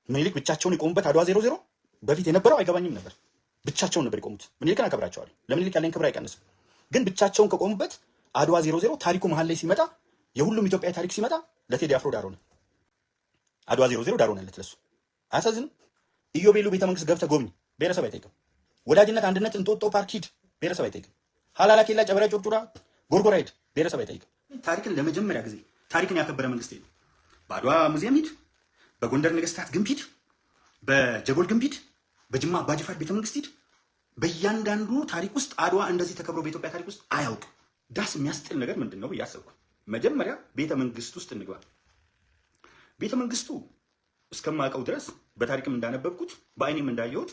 ምኒልክ ብቻቸውን የቆሙበት አድዋ 00 በፊት የነበረው አይገባኝም ነበር። ብቻቸውን ነበር የቆሙት። ምኒልክን አከብራቸዋለሁ። ለምኒልክ ያለኝ ክብር አይቀንስም። ግን ብቻቸውን ከቆሙበት አድዋ 00 ታሪኩ መሀል ላይ ሲመጣ የሁሉም ኢትዮጵያ ታሪክ ሲመጣ ለቴዲ አፍሮ ዳር ሆነ። አድዋ 00 ዳር ሆነለት ለሱ። አያሳዝንም? ኢዮቤሉ ቤተመንግስት ገብተህ ጎብኝ፣ ብሔረሰብ አይጠይቅም። ወዳጅነት አንድነት እንጦጦ ፓርክ ሂድ፣ ብሔረሰብ አይጠይቅም። ሀላላ ኬላ፣ ጨበራ ጮርጩራ፣ ጎርጎራ ሂድ፣ ብሔረሰብ አይጠይቅም። ታሪክን ለመጀመሪያ ጊዜ ታሪክን ያከበረ መንግስት ነው። በአድዋ ሙዚየም ሂድ፣ በጎንደር ነገስታት ግንብ ሂድ፣ በጀጎል ግንብ ሂድ፣ በጅማ አባጅፋር ቤተመንግስት ሂድ። በእያንዳንዱ ታሪክ ውስጥ አድዋ እንደዚህ ተከብሮ በኢትዮጵያ ታሪክ ውስጥ አያውቅም። ዳስ የሚያስጥል ነገር ምንድን ነው ብዬ አሰብኩ። መጀመሪያ ቤተ መንግስት ውስጥ እንግባ። ቤተ መንግስቱ እስከማውቀው ድረስ በታሪክም እንዳነበብኩት በአይኔም እንዳየሁት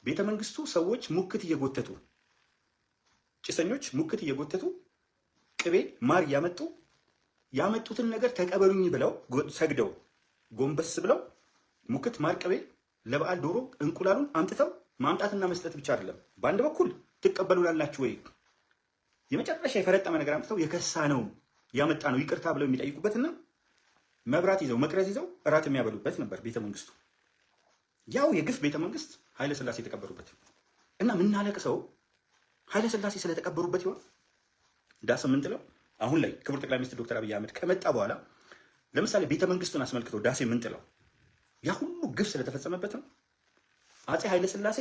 ቤተ መንግስቱ ሰዎች ሙክት እየጎተቱ ጭሰኞች ሙክት እየጎተቱ ቅቤ ማር እያመጡ ያመጡትን ነገር ተቀበሉኝ ብለው ሰግደው ጎንበስ ብለው ሙክት ማር ቅቤ ለበዓል ዶሮ እንቁላሉን አምጥተው ማምጣትና መስጠት ብቻ አይደለም። በአንድ በኩል ትቀበሉላላችሁ ወይ የመጨረሻ የፈረጠመ ነገር አምጥተው የከሳ ነው ያመጣ ነው ይቅርታ ብለው የሚጠይቁበትና መብራት ይዘው መቅረዝ ይዘው እራት የሚያበሉበት ነበር ቤተ መንግስቱ። ያው የግፍ ቤተ መንግስት ኃይለ ሥላሴ የተቀበሩበት እና ምናለቅሰው ኃይለ ሥላሴ ስለተቀበሩበት ይሆን ዳስ የምንጥለው? አሁን ላይ ክቡር ጠቅላይ ሚኒስትር ዶክተር አብይ አህመድ ከመጣ በኋላ ለምሳሌ ቤተ መንግስቱን አስመልክቶ ዳስ የምንጥለው ያ ሁሉ ግፍ ስለተፈጸመበት ነው። አፄ ኃይለ ሥላሴ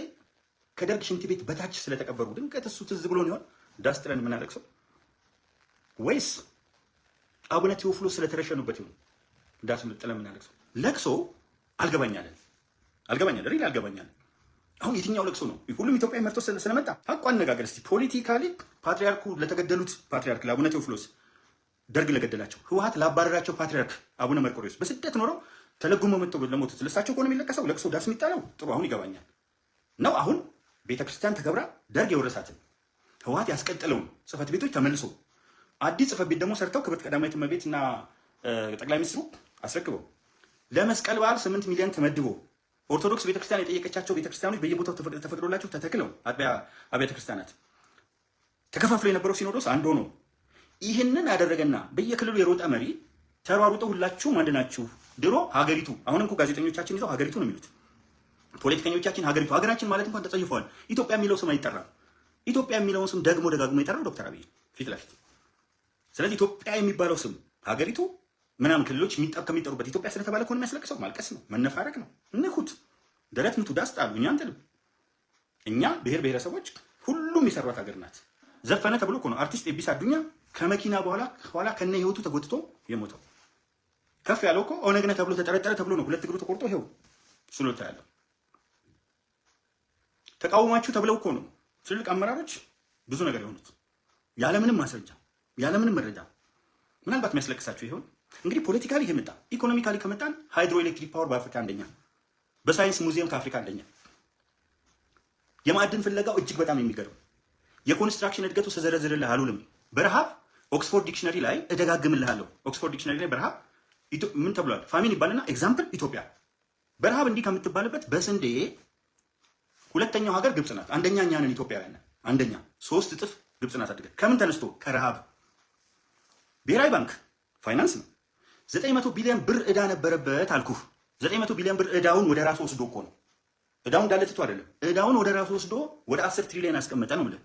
ከደርግ ሽንት ቤት በታች ስለተቀበሩ ድንገት እሱ ትዝ ብሎን ይሆን ዳስ ጥለን የምናለቅሰው? ወይስ አቡነ ቴዎፍሎስ ስለተረሸኑበት ይሆን ዳስ ጥለን የምናለቅሰው? ለቅሶ አልገባኛለን ሪል አልገባኛለን። አሁን የትኛው ለቅሶ ነው? ሁሉም ኢትዮጵያ መርቶ ስለመጣ ሀቁ አነጋገር እስቲ ፖለቲካሊ ፓትሪያርኩ ለተገደሉት ፓትሪያርክ ለአቡነ ቴዎፍሎስ ደርግ ለገደላቸው ህወሓት ላባረራቸው ፓትሪያርክ አቡነ መርቆሬዎስ በስደት ኖረው ተለጉሞ መጥተው ለሞቱት ለሳቸው ከሆነ የሚለቀሰው ለቅሶ ዳስ የሚጣለው ጥሩ አሁን ይገባኛል ነው። አሁን ቤተክርስቲያን ተከብራ ደርግ የወረሳትን ህወሓት ያስቀጠለውን ጽህፈት ቤቶች ተመልሶ አዲስ ጽህፈት ቤት ደግሞ ሰርተው ክብርት ቀዳማዊት እመቤት እና ጠቅላይ ሚኒስትሩ አስረክበው ለመስቀል በዓል 8 ሚሊዮን ተመድቦ ኦርቶዶክስ ቤተክርስቲያን የጠየቀቻቸው ቤተክርስቲያኖች በየቦታው ተፈቅዶላቸው ተተክለው አብያተ ክርስቲያናት ተከፋፍሎ የነበረው ሲኖዶስ አንድ ሆኖ ይህንን ያደረገና በየክልሉ የሮጠ መሪ ተሯሩጠው ሁላችሁም አንድ ናችሁ። ድሮ ሀገሪቱ አሁን እንኳን ጋዜጠኞቻችን ይዘው ሀገሪቱ ነው የሚሉት፣ ፖለቲከኞቻችን ሀገሪቱ ሀገራችን ማለት እንኳን ተጸይፈዋል። ኢትዮጵያ የሚለው ስም አይጠራም። ኢትዮጵያ የሚለውን ስም ደግሞ ደጋግሞ የጠራው ዶክተር አብይ ፊት ለፊት። ስለዚህ ኢትዮጵያ የሚባለው ስም ሀገሪቱ ምናምን ክልሎች ከሚጠሩበት ኢትዮጵያ ስለተባለ ከሆነ የሚያስለቅሰው ማልቀስ ነው፣ መነፋረቅ ነው። እንኩት ደረት ምቱ ዳስ ጣሉ። እኛ አንጥልም። እኛ ብሔር ብሔረሰቦች ሁሉም የሰሯት ሀገር ናት። ዘፈነ ተብሎ እኮ ነው አርቲስት ኤቢሳ አዱኛ ከመኪና በኋላ ከነ ህይወቱ ተጎትቶ የሞተው። ከፍ ያለው እኮ ኦነግነ ተብሎ ተጠረጠረ ተብሎ ነው 2 እግሩ ተቆርጦ ይሄው ስሎታ ያለው። ተቃውማችሁ ተብለው እኮ ነው ትልልቅ አመራሮች ብዙ ነገር የሆኑት ያለምንም ማስረጃ ያለምንም መረጃ። ምናልባት የሚያስለቅሳችሁ ይሆን እንግዲህ ፖለቲካሊ ከመጣ ኢኮኖሚካሊ ከመጣን ሃይድሮ ኤሌክትሪክ ፓወር በአፍሪካ አንደኛ፣ በሳይንስ ሙዚየም ከአፍሪካ አንደኛ፣ የማዕድን ፍለጋው እጅግ በጣም የሚገርም፣ የኮንስትራክሽን እድገቱ ተዘረዝርልህ አሉልም። በረሃብ ኦክስፎርድ ዲክሽነሪ ላይ እደጋግምልሃለሁ። ኦክስፎርድ ዲክሽነሪ ላይ በረሃብ ምን ተብሏል? ፋሚን ይባልና ኤግዛምፕል ኢትዮጵያ በረሃብ እንዲህ ከምትባልበት በስንዴ ሁለተኛው ሀገር ግብጽ ናት። አንደኛ እኛ ነን ኢትዮጵያውያን ነን። አንደኛ 3 እጥፍ ግብጽ ናት አድገን። ከምን ተነስቶ? ከረሃብ። ብሔራዊ ባንክ ፋይናንስ ነው 900 ቢሊዮን ብር ዕዳ ነበረበት አልኩህ። 900 ቢሊዮን ብር ዕዳውን ወደ ራሱ ወስዶ እኮ ነው። ዕዳውን እንዳለ ትቶ አይደለም፣ ዕዳውን ወደ ራሱ ወስዶ ወደ 10 ትሪሊዮን ያስቀመጠ ነው ማለት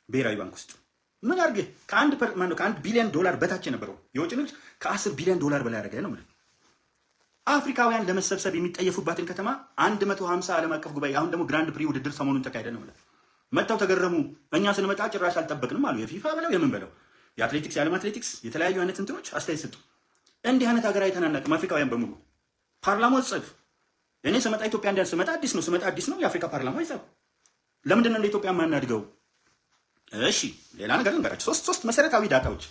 ብሔራዊ ባንክ ውስጥ ምን አድርገህ ከ1 ቢሊዮን ዶላር በታች የነበረው የውጭ ንግድ ከ10 ቢሊዮን ዶላር በላይ አደረገ ነው ማለት። አፍሪካውያን ለመሰብሰብ የሚጠየፉባትን ከተማ 150 ዓለም አቀፍ ጉባኤ፣ አሁን ደግሞ ግራንድ ፕሪ ውድድር ሰሞኑን ተካሄደ ነው ማለት። መጥተው ተገረሙ። እኛ ስንመጣ ጭራሽ አልጠበቅንም አሉ። የፊፋ ብለው የምን ብለው የአትሌቲክስ የዓለም አትሌቲክስ የተለያዩ አይነት እንትኖች አስተያየት ሰጡ። እንዲህ አይነት ሀገር አይተናናቅም አፍሪካውያን በሙሉ። ፓርላማው ጽፍ እኔ ስመጣ ኢትዮጵያ እንዲያን ስመጣ አዲስ ነው የአፍሪካ ፓርላማ ይጻፍ። ለምንድን ነው እንደ ኢትዮጵያ ማናድገው? እሺ ሌላ ነገር ልንገራችሁ። ሶስት መሰረታዊ ዳታዎች።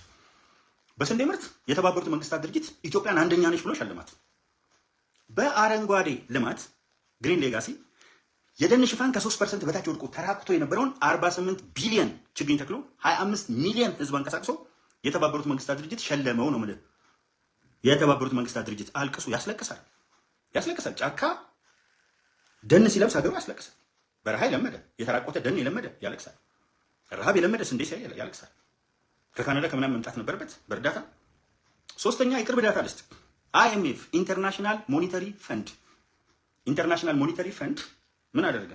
በስንዴ ምርት የተባበሩት መንግስታት ድርጅት ኢትዮጵያን አንደኛ ነች ብሎ ሸለማት። በአረንጓዴ ልማት ግሪን ሌጋሲ የደን ሽፋን ከ3% በታች ወድቆ ተራቅቶ የነበረውን 48 ቢሊዮን ችግኝ ተክሎ 25 ሚሊዮን ህዝብ አንቀሳቅሶ የተባበሩት መንግስታት ድርጅት ሸለመው ነው ማለት። የተባበሩት መንግስታት ድርጅት አልቅሱ። ያስለቅሳል። ጫካ ደን ሲለብስ ሀገሩ ያስለቅሳል። በረሃ የለመደ የተራቆተ ደን የለመደ ያለቅሳል። ረሃብ የለመደ ስንዴ ሲያይ ያለቅሳል። ከካናዳ ከምናምን መምጣት ነበረበት በእርዳታ። ሶስተኛ የቅርብ ዳታ ልስጥ። አይኤምኤፍ ኢንተርናሽናል ሞኔታሪ ፈንድ ምን አደረገ?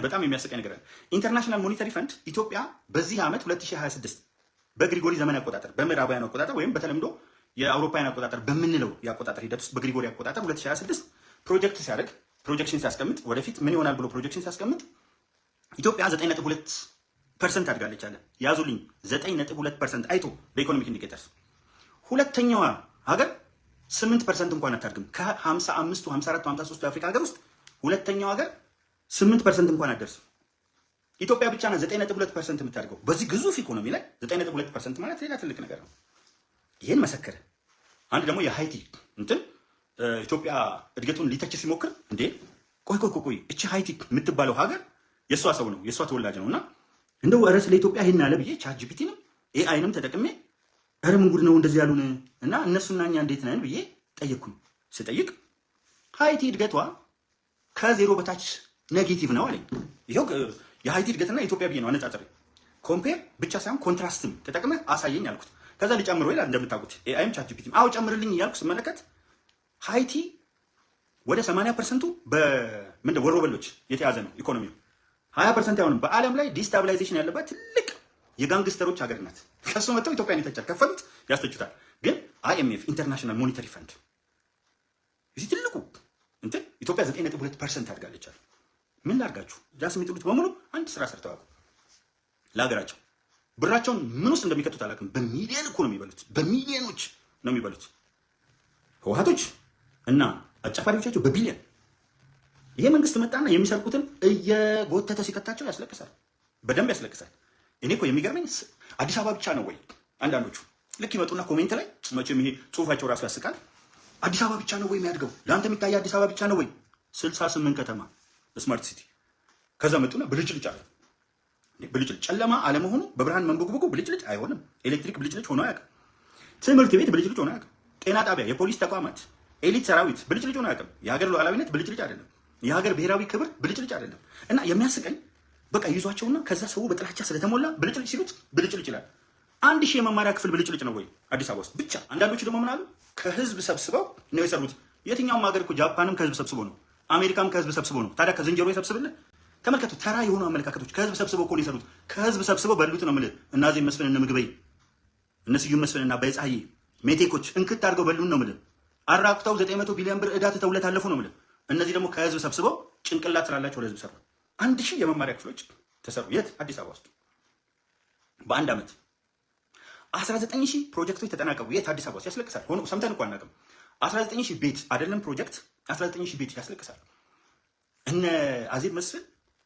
በጣም የሚያስቀኝ ነገር አለ። ኢንተርናሽናል ሞኔታሪ ፈንድ ኢትዮጵያ በዚህ ዓመት 2026 በግሪጎሪ ዘመን አቆጣጠር በምዕራባውያን አቆጣጠር ወይም በተለምዶ የአውሮፓውያን አቆጣጠር በምንለው የአቆጣጠር ሂደት ውስጥ በግሪጎሪ አቆጣጠር 2026 ፕሮጀክሽን ሲያስቀምጥ ወደፊት ምን ይሆናል ብሎ ፕሮጀክሽን ሲያስቀምጥ ኢትዮጵያ 9.2% አድጋለች አለ። ያዙልኝ 9.2% አይቶ በኢኮኖሚክ ኢንዲኬተርስ። ሁለተኛዋ ሀገር 8% እንኳን አታድግም። ከ55ቱ 54ቱ 53ቱ የአፍሪካ ሀገር ውስጥ ሁለተኛው ሀገር 8% እንኳን አትደርስም። ኢትዮጵያ ብቻ ናት 9.2% የምታድገው። በዚህ ግዙፍ ኢኮኖሚ ላይ 9.2% ማለት ሌላ ትልቅ ነገር ነው። ይህን መሰከረ። አንድ ደግሞ የሃይቲ እንትን ኢትዮጵያ እድገቱን ሊተች ሲሞክር እንዴ ቆይ እቺ ሃይቲ የምትባለው ሀገር የእሷ ሰው ነው የእሷ ተወላጅ ነው እና እንደው ኧረ ስለ ኢትዮጵያ ይሄን አለ ብዬ ቻት ጂፒቲንም ኤአይንም ተጠቅሜ ኧረ ምን ጉድ ነው እንደዚህ ያሉን እና እነሱና እኛ እንዴት ነን ብዬ ጠየቅኩኝ። ስጠይቅ ሃይቲ እድገቷ ከዜሮ በታች ኔጌቲቭ ነው አለኝ። ይኸው የሃይቲ እድገትና የኢትዮጵያ ብዬ ነው አነጻጽሬ ኮምፔር ብቻ ሳይሆን ኮንትራስትም ተጠቅመህ አሳየኝ አልኩት። ከዛ ሊጨምሮ ይላል እንደምታውቁት ኤአይም ቻት ጂፒቲም አዎ ጨምርልኝ እያልኩ ስመለከት ሃይቲ ወደ 80%ቱ በምንድን ወሮበሎች የተያዘ ነው ኢኮኖሚው። 20% አይሆንም። በዓለም ላይ ዲስታቢላይዜሽን ያለባት ትልቅ የጋንግስተሮች ሀገር ናት። ከሱ መጥተው ኢትዮጵያን ይተቻል፣ ከፈሉት ያስተቹታል። ግን አይኤምኤፍ ኢንተርናሽናል ሞኔታሪ ፈንድ እዚህ ትልቁ እንትን ኢትዮጵያ 9.2% አድጋለች አለ። ምን ላድርጋችሁ? ዳስ የሚጥሉት በሙሉ አንድ ስራ ሰርተዋል ለሀገራቸው። ብራቸውን ምን ውስጥ እንደሚከቱት አላውቅም። በሚሊዮን እኮ ነው የሚበሉት፣ በሚሊዮኖች ነው የሚበሉት ህወሓቶች እና አጫፋሪዎቻቸው በቢሊዮን። ይሄ መንግስት መጣና የሚሰርቁትን እየጎተተ ሲከታቸው ያስለቅሳል፣ በደንብ ያስለቅሳል። እኔ እኮ የሚገርመኝ አዲስ አበባ ብቻ ነው ወይ? አንዳንዶቹ ልክ ይመጡና ኮሜንት ላይ መቼም ይሄ ጽሁፋቸው ራሱ ያስቃል። አዲስ አበባ ብቻ ነው ወይ የሚያድገው? ለአንተ የሚታይ አዲስ አበባ ብቻ ነው ወይ? 68 ከተማ ስማርት ሲቲ። ከዛ መጡና ብልጭልጭ አለ። ብልጭልጭ ጨለማ አለመሆኑ በብርሃን መንቦግቦጉ ብልጭልጭ አይሆንም። ኤሌክትሪክ ብልጭልጭ ሆኖ አያውቅም። ትምህርት ቤት ብልጭልጭ ሆኖ አያውቅም። ጤና ጣቢያ፣ የፖሊስ ተቋማት፣ ኤሊት ሰራዊት ብልጭልጭ ሆኖ አያውቅም። የሀገር ሉዓላዊነት ብልጭልጭ አይደለም። የሀገር ብሔራዊ ክብር ብልጭልጭ አይደለም። እና የሚያስቀኝ በቃ ይዟቸውና ከዛ ሰው በጥላቻ ስለተሞላ ብልጭልጭ ሲሉት ብልጭልጭ ይላል። 1000 የመማሪያ ክፍል ብልጭልጭ ነው ወይ አዲስ አበባ ውስጥ ብቻ? አንዳንዶቹ ደግሞ ምን አሉ? ከህዝብ ሰብስበው ነው የሰሩት። የትኛውም ሀገር እኮ ጃፓንም ከህዝብ ሰብስቦ ነው፣ አሜሪካም ከህዝብ ሰብስቦ ነው። ታዲያ ከዝንጀሮ የሰብስብልህ? ተመልከቱ፣ ተራ የሆኑ አመለካከቶች ከህዝብ ሰብስበው እኮ ነው የሰሩት። ከህዝብ ሰብስበው በሉት ነው የምልህ። እና ዜብ መስፍን እነ ምግበይ እነ ስዩም መስፍን እና በፀሐዬ ሜቴኮች እንክት አድርገው በሉን ነው የምልህ። አራቁተው 900 ቢሊዮን ብር ዕዳ ትተውለት አለፉ ነው የምልህ። እነዚህ ደግሞ ከህዝብ ሰብስበው ጭንቅላት ስላላቸው ለህዝብ ሰሩ። 1000 የመማሪያ ክፍሎች ተሰሩ። የት? አዲስ አበባ ውስጥ በአንድ ዓመት 19000 ፕሮጀክቶች ተጠናቀቁ። የት? አዲስ አበባ ውስጥ። ያስለቅሳል። ሆኖ ሰምተን እንኳን አናውቅም። 19000 ቤት አይደለም ፕሮጀክት 19000 ቤት ያስለቅሳል። እነ አዜብ መስፍን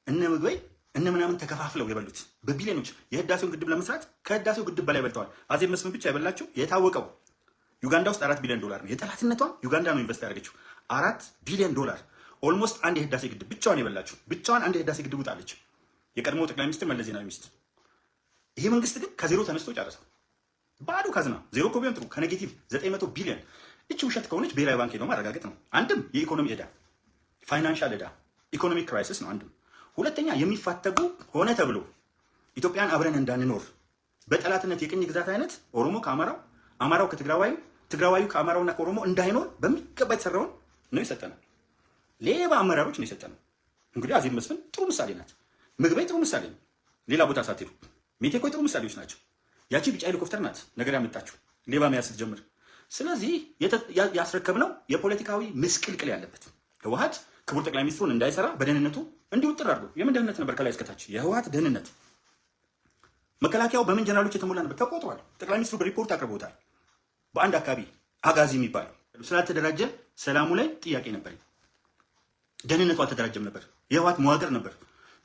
እነ ምግበይ እነ ምናምን ተከፋፍለው የበሉት በቢሊዮኖች። የህዳሴውን ግድብ ለመስራት ከህዳሴው ግድብ በላይ በልተዋል። አዜብ መስፍን ብቻ የበላቸው የታወቀው ዩጋንዳ ውስጥ $4 ቢሊዮን ነው። የጠላትነቷ ዩጋንዳ ነው ኢንቨስት ያደረገችው $4 ቢሊዮን። ኦልሞስት አንድ የህዳሴ ግድብ ብቻዋን የበላችው ብቻዋን አንድ የህዳሴ ግድብ ውጣለች። የቀድሞ ጠቅላይ ሚኒስትር መለስ ዜናዊ ሚስት። ይሄ መንግስት ግን ከዜሮ ተነስቶ ጨረሰው። ባዶ ካዝና ዜሮ እኮ ቢሆን ጥሩ። ከኔጌቲቭ 900 ቢሊዮን። እቺ ውሸት ከሆነች ብሔራዊ ባንክ ሄዶ ማረጋገጥ ነው። አንድም የኢኮኖሚ ዕዳ ፋይናንሻል ዕዳ ኢኮኖሚክ ክራይሲስ ነው አንድም። ሁለተኛ የሚፋተጉ ሆነ ተብሎ ኢትዮጵያን አብረን እንዳንኖር በጠላትነት የቅኝ ግዛት አይነት ኦሮሞ ከአማራው፣ አማራው ከትግራዋዩ፣ ትግራዋዩ ከአማራውና ከኦሮሞ እንዳይኖር በሚገባ የተሰራውን ነው የሰጠነው። ሌባ አመራሮች ነው የሰጠነው። እንግዲህ አዜብ መስፍን ጥሩ ምሳሌ ናት። ምግበይ ጥሩ ምሳሌ ነው። ሌላ ቦታ ሳትሄዱ ሜቴኮ ጥሩ ምሳሌዎች ናቸው። ያቺ ቢጫ ሄሊኮፕተር ናት ነገር ያመጣችው ሌባ መያዝ ስትጀምር። ስለዚህ ያስረከብነው የፖለቲካዊ ምስቅልቅል ያለበት ህወሓት ክቡር ጠቅላይ ሚኒስትሩን እንዳይሰራ በደህንነቱ እንዲውጥር አድርጎ። የምን ደህንነት ነበር? ከላይ እስከታች የህወሓት ደህንነት። መከላከያው በምን ጀነራሎች የተሞላ ነበር? ተቆጥሯል። ጠቅላይ ሚኒስትሩ በሪፖርት አቅርቦታል። በአንድ አካባቢ አጋዚ የሚባለው ስላልተደራጀ ሰላሙ ላይ ጥያቄ ነበር። ደህንነቱ አልተደራጀም ነበር። የህወሓት መዋቅር ነበር።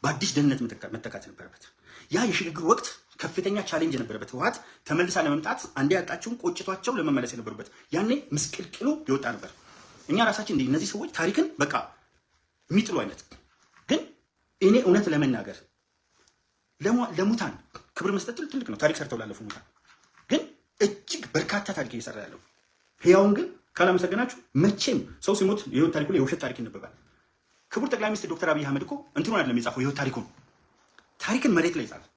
በአዲስ ደህንነት መተካት ነበረበት። ያ የሽግግር ወቅት ከፍተኛ ቻሌንጅ ነበረበት። ህወሓት ተመልሳ ለመምጣት አንዴ ያጣችውን ቆጭቷቸው ለመመለስ የነበሩበት ያኔ ምስቅልቅሉ ይወጣ ነበር። እኛ ራሳችን እነዚህ ሰዎች ታሪክን በቃ የሚጥሉ አይነት ግን እኔ እውነት ለመናገር ለሙታን ክብር መስጠት ትልቅ ነው። ታሪክ ሰርተው ላለፉ ሙታን ግን እጅግ በርካታ ታሪክ እየሰራ ያለው ህያውን ግን ካላመሰገናችሁ መቼም ሰው ሲሞት የህይወት ታሪኩ ላይ የውሸት ታሪክ ይነበባል። ክቡር ጠቅላይ ሚኒስትር ዶክተር አብይ አህመድ እኮ እንትኑ አይደለም የጻፈው የህይወት ታሪኩን መሬት ላይ ጻፈ።